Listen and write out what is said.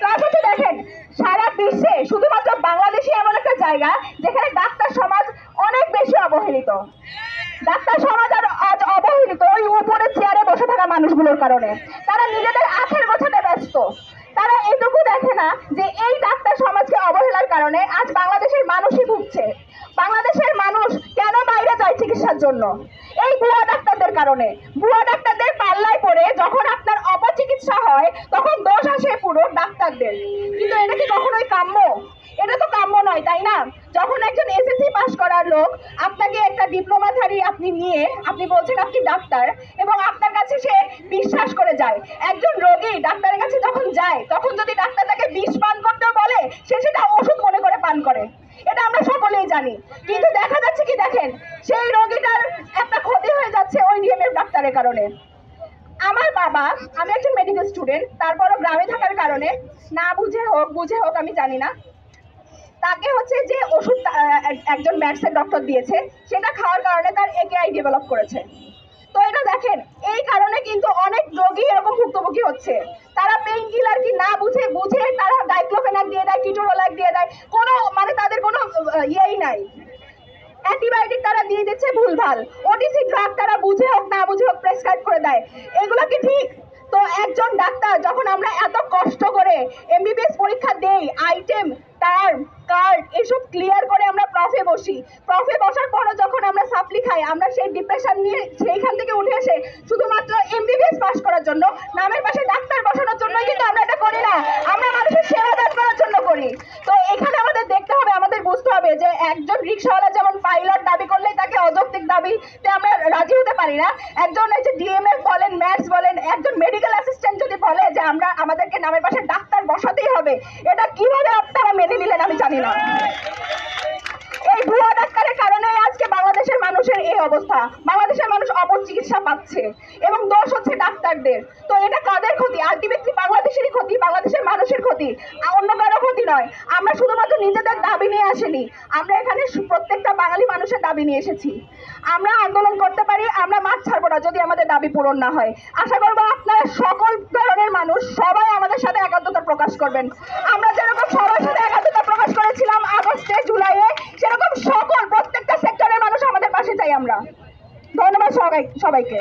তারপরে দেখেন সারা বিশ্বে শুধুমাত্র বাংলাদেশে এমন একটা জায়গা যেখানে ডাক্তার সমাজ অনেক বেশি অবহেলিত। ডাক্তার সমাজ আজ অবহেলিত ওই উপরে চেয়ারে বসে থাকা মানুষগুলোর কারণে। তারা নিজেদের আখের গোছাতে ব্যস্ত। তারা এটুকু দেখে না যে এই ডাক্তার সমাজকে অবহেলার কারণে আজ বাংলাদেশের মানুষই ভুগছে। বাংলাদেশের মানুষ কেন বাইরে যায় চিকিৎসার জন্য? এই ভুয়া ডাক্তারদের কারণে। ভুয়া ডাক্তারদের পাল্লায় পড়ে যখন আপনার অপচিকিৎসা হয় তখন দোষ আসে পুরো ডাক্তারদের। কিন্তু এটা কি কখনোই কাম্য? এটা তো কাম্য নয়, তাই না? যখন একজন এসএসসি পাস করার লোক আপনাকে একটা ডিপ্লোমাধারী আপনি নিয়ে আপনি বলছেন আপনি ডাক্তার এবং আপনার কাছে সে বিশ্বাস করে যায়। একজন রোগী ডাক্তারের কাছে যখন যায় তখন যদি ডাক্তার তাকে বিষ পান করতে বলে সে সেটা ওষুধ মনে করে পান করে। এটা আমরা সকলেই জানি। কিন্তু দেখা যাচ্ছে কি দেখেন সেই রোগীটার একটা ক্ষতি হয়ে যাচ্ছে ওই ডিএমএফ ডাক্তারের কারণে। আমার বাবা, আমি একজন মেডিকেল স্টুডেন্ট, তারপরও গ্রামে থাকার কারণে না বুঝে হোক আমি জানি না, তাকে হচ্ছে যে ওষুধ একজন ম্যাথসের ডক্টর দিয়েছে সেটা খাওয়ার কারণে তার একেআই ডেভেলপ করেছে। তো এটা দেখেন এই কারণে কিন্তু অনেক রোগী এরকম ভুক্তভোগী হচ্ছে। তারা পেইন কিলার কি না বুঝে তারা ডাইক্লোফেনাক দিয়ে দেয়, কিটোরোলাক দিয়ে দেয়, কোনো মানে তাদের কোনো ইয়েই নাই। অ্যান্টিবায়োটিক তারা দিয়ে দিচ্ছে ভুলভাল, ওটিসি ড্রাগ তারা বুঝে হোক না বুঝে হোক প্রেসক্রাইব করে দেয়। এগুলো কি ঠিক? তো একজন ডাক্তার যখন আমরা এত কষ্ট করে এমবিবিএস পরীক্ষা দেই, আইটেম টার্ম কার্ড এসব ক্লিয়ার করে আমরা প্রফে বসি, প্রফে বসার পরও যখন আমরা সাপ্লি খাই আমরা সেই ডিপ্রেশন নিয়ে সেইখান থেকে উঠে এসে শুধুমাত্র এমবিবিএস পাস করার জন্য নামের পাশে ডাক্তার বসানোর জন্যই কিন্তু আমরা এটা করি না, আমরা মানুষের সেবা দান করার জন্য করি। তো এখানে আমাদের দেখতে হবে, আমাদের বুঝতে হবে যে একজন রিক্সাওয়ালা যেমন পাইলট দাবি করলে তাকে অযৌক্তিক দাবিতে আমরা রাজি হতে পারি না। একজন এই যে ডিএমএফ বলেন, ম্যাথস বলেন, একজন মেডিকেল অ্যাসিস্ট্যান্ট যদি বলে যে আমাদেরকে নামের পাশে ডাক্তার বসাতেই হবে, এটা কিভাবে আপনারা মেনে নিলেন আমি জানি না। এই ভুয়া ডাক্তারের কারণে আজকে বাংলাদেশের মানুষের এই অবস্থা। বাংলাদেশের মানুষ অপচিকিৎসা পাচ্ছে এবং দোষ হচ্ছে ডাক্তারদের। তো এটা কাদের ক্ষতি? আলটিমেটলি বাংলাদেশেরই ক্ষতি, বাংলাদেশের মানুষের ক্ষতি, অন্য কারো ক্ষতি নয়। আমরা শুধুমাত্র নিজেদের দাবি নিয়ে আসিনি, আমরা এখানে প্রত্যেকটা বাঙালি মানুষের দাবি নিয়ে এসেছি। আমরা আন্দোলন করতে পারি, আমরা মাঠ ছাড়বো না যদি আমাদের দাবি পূরণ না হয়। আশা করবো আপনারা সকল ধরনের মানুষ সবাই আমাদের সাথে একাত্মতা প্রকাশ করবেন। আমরা যেরকম সবার সাথে একাত্মতা প্রকাশ করেছিলাম আগস্টে, জুলাইয়ে, সেরকম সকল প্রত্যেকটা সেক্টরের মানুষ আমাদের পাশে চাই আমরা। ধন্যবাদ সবাইকে।